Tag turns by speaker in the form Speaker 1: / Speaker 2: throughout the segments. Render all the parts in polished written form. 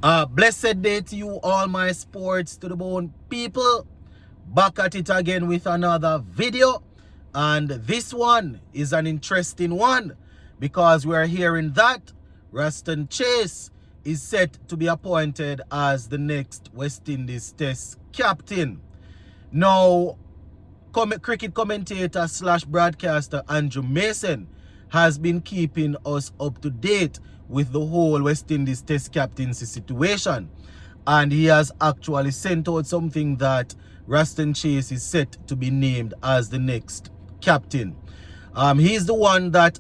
Speaker 1: Blessed day to you, all my sports to the bone people. Back at it again with another video. And this one is an interesting one because we are hearing that Roston Chase is set to be appointed as the next West Indies Test captain. Now, cricket commentator slash broadcaster Andrew Mason has been keeping us up to date with the whole West Indies Test captaincy situation. And he has actually sent out something that Roston Chase is set to be named as the next captain. He's the one that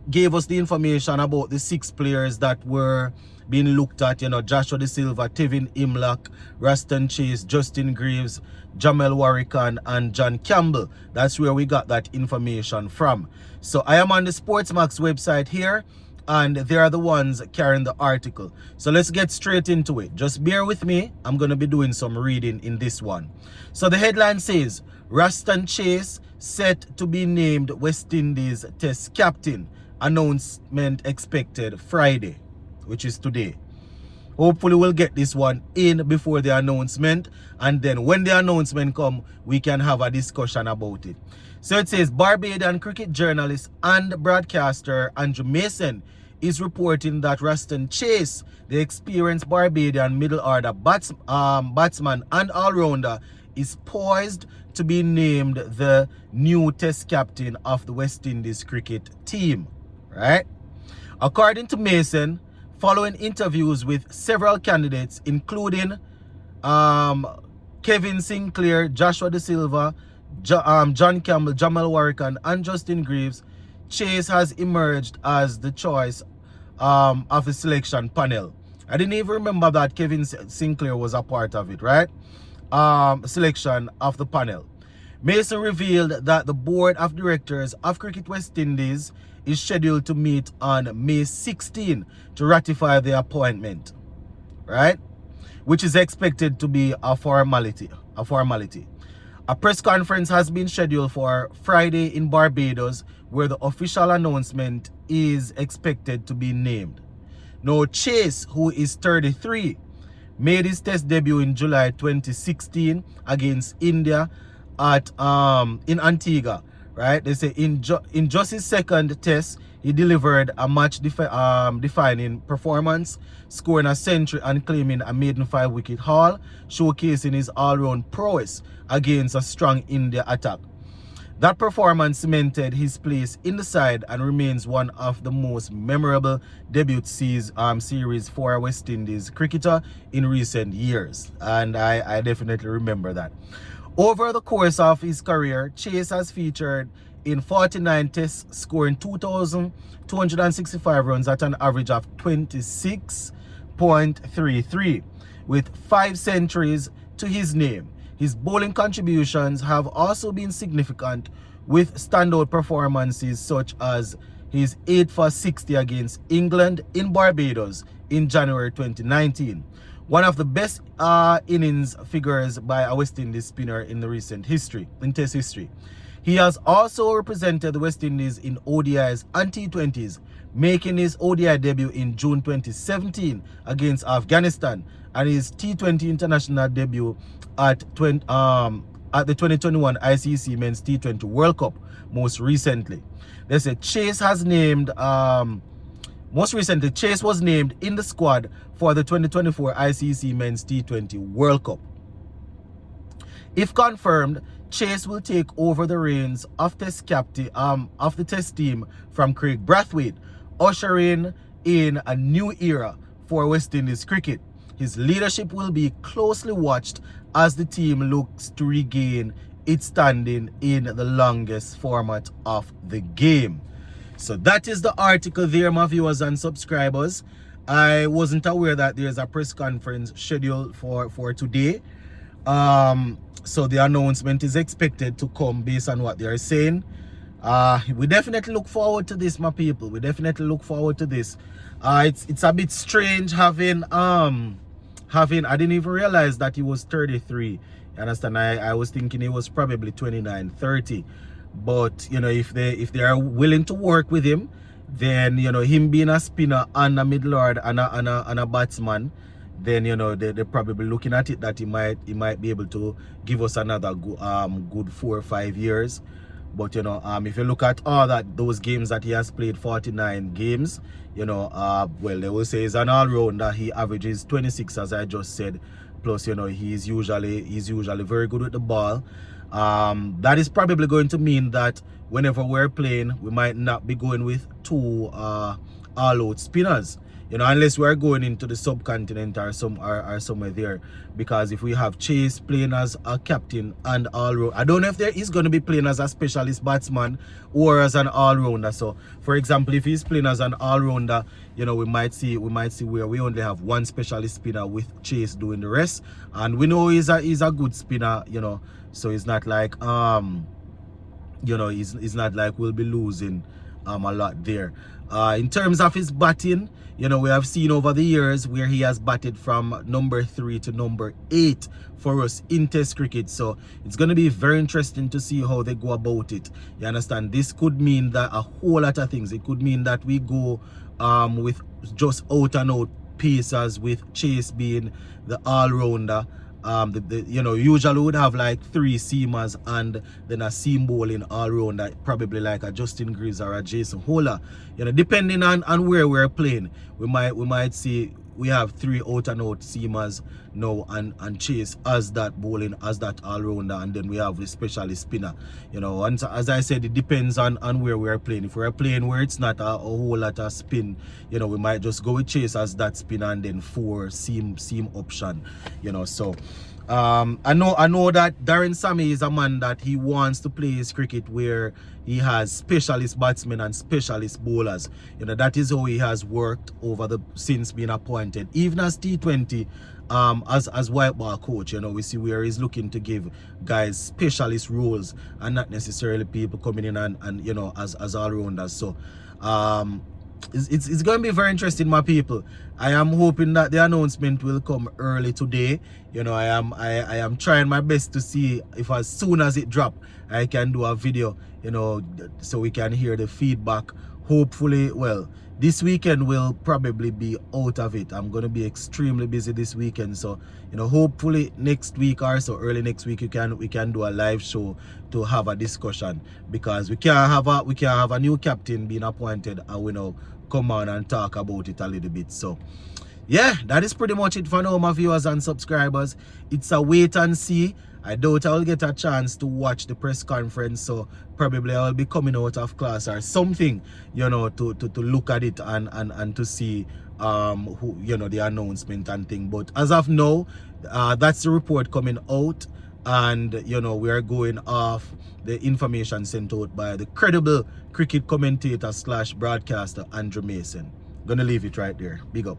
Speaker 1: gave us the information about the 6 players that were being looked at, Joshua De Silva, Tevin Imlach, Roston Chase, Justin Greaves, Jamel Warrican, and John Campbell. That's where we got that information from. So I am on the Sportsmax website here, and they are the ones carrying the article. So let's get straight into it. Just bear with me. I'm going to be doing some reading in this one. So the headline says, Roston Chase set to be named West Indies Test captain. Announcement expected Friday, which is today. Hopefully we'll get this one in before the announcement, and then when the announcement come, we can have a discussion about it. So it says Barbadian cricket journalist and broadcaster Andrew Mason is reporting that Roston Chase, the experienced Barbadian middle order batsman and all-rounder, is poised to be named the new Test captain of the West Indies cricket team. Right? According to Mason, following interviews with several candidates, including Kevin Sinclair, Joshua De Silva, John Campbell, Jamel Warrican, and Justin Greaves, Chase has emerged as the choice of the selection panel. I didn't even remember that Kevin Sinclair was a part of it, right? Selection of the panel. Mason revealed that the board of directors of Cricket West Indies is scheduled to meet on May 16 to ratify the appointment, right? Which is expected to be a formality. A press conference has been scheduled for Friday in Barbados, where the official announcement is expected to be named. Now, Chase, who is 33, made his Test debut in July 2016 against India at in Antigua. Right? They say in just his second test, he delivered a match defining performance, scoring a century and claiming a maiden 5-wicket haul, showcasing his all-round prowess against a strong India attack. That performance cemented his place in the side and remains one of the most memorable debut series for a West Indies cricketer in recent years. And I definitely remember that. Over the course of his career, Chase has featured in 49 tests, scoring 2,265 runs at an average of 26.33, with 5 centuries to his name. His bowling contributions have also been significant, with standout performances such as his 8 for 60 against England in Barbados in January 2019. One of the best innings figures by a West Indies spinner in Test history. He has also represented the West Indies in ODIs and T20s, making his ODI debut in June 2017 against Afghanistan and his T20 international debut at the 2021 ICC Men's T20 World Cup most recently. They said Chase has named Most recently, Chase was named in the squad for the 2024 ICC Men's T20 World Cup. If confirmed, Chase will take over the reins of the Test team from Craig Brathwaite, ushering in a new era for West Indies cricket. His leadership will be closely watched as the team looks to regain its standing in the longest format of the game. So that is the article there, my viewers and subscribers. I wasn't aware that there's a press conference scheduled for today. So the announcement is expected to come based on what they are saying. We definitely look forward to this, my people. We definitely look forward to this. It's a bit strange having I didn't even realize that he was 33. You understand? I was thinking he was probably 29, 30. But if they are willing to work with him, then him being a spinner and a middle order and a batsman, then they're probably looking at it that he might be able to give us another good 4 or 5 years. But if you look at all those games that he has played, 49 games, well, they will say he's an all-rounder. He averages 26, as I just said. Plus, he's usually very good with the ball. That is probably going to mean that whenever we're playing, we might not be going with two all-out spinners. Unless we're going into the subcontinent or somewhere there. Because if we have Chase playing as a captain and all-round, I don't know if there is going to be playing as a specialist batsman or as an all-rounder. So, for example, if he's playing as an all-rounder, we might see where we only have one specialist spinner with Chase doing the rest. And we know he's a good spinner, so it's not like it's not like we'll be losing a lot there. In terms of his batting, we have seen over the years where he has batted from number 3 to number 8 for us in Test cricket. So it's going to be very interesting to see how they go about it. You understand? This could mean that a whole lot of things. It could mean that we go with just out and out pacers, with Chase being the all-rounder. Usually would have like 3 seamers and then a seam bowling all round, that probably like a Justin Greaves or a Jason Hola. Depending on where we're playing, we might see we have 3 out and out seamers now and Chase as that bowling, as that all rounder, and then we have the specialist spinner. And as I said, it depends on where we're playing. If we're playing where it's not a whole lot of spin, we might just go with Chase as that spinner and then 4 seam option. So I know that Darren Sammy is a man that he wants to play his cricket where he has specialist batsmen and specialist bowlers. That is how he has worked since being appointed. Even as T20, as white ball coach, we see where he's looking to give guys specialist roles and not necessarily people coming in and as all-rounders. So it's going to be very interesting, my people. I am hoping that the announcement will come early today. I am trying my best to see if as soon as it drop, I can do a video, so we can hear the feedback. Hopefully, well, this weekend will probably be out of it. I'm going to be extremely busy this weekend. So, hopefully next week or so, early next week, we can do a live show to have a discussion, because we can't have a new captain being appointed and we come on and talk about it a little bit. So yeah, that is pretty much it for now, my viewers and subscribers. It's a wait and see. I doubt I'll get a chance to watch the press conference, so probably I'll be coming out of class or something, to look at it and to see who, the announcement and thing. But as of now, that's the report coming out, and we are going off the information sent out by the credible cricket commentator / broadcaster Andrew Mason. Gonna leave it right there. Big up.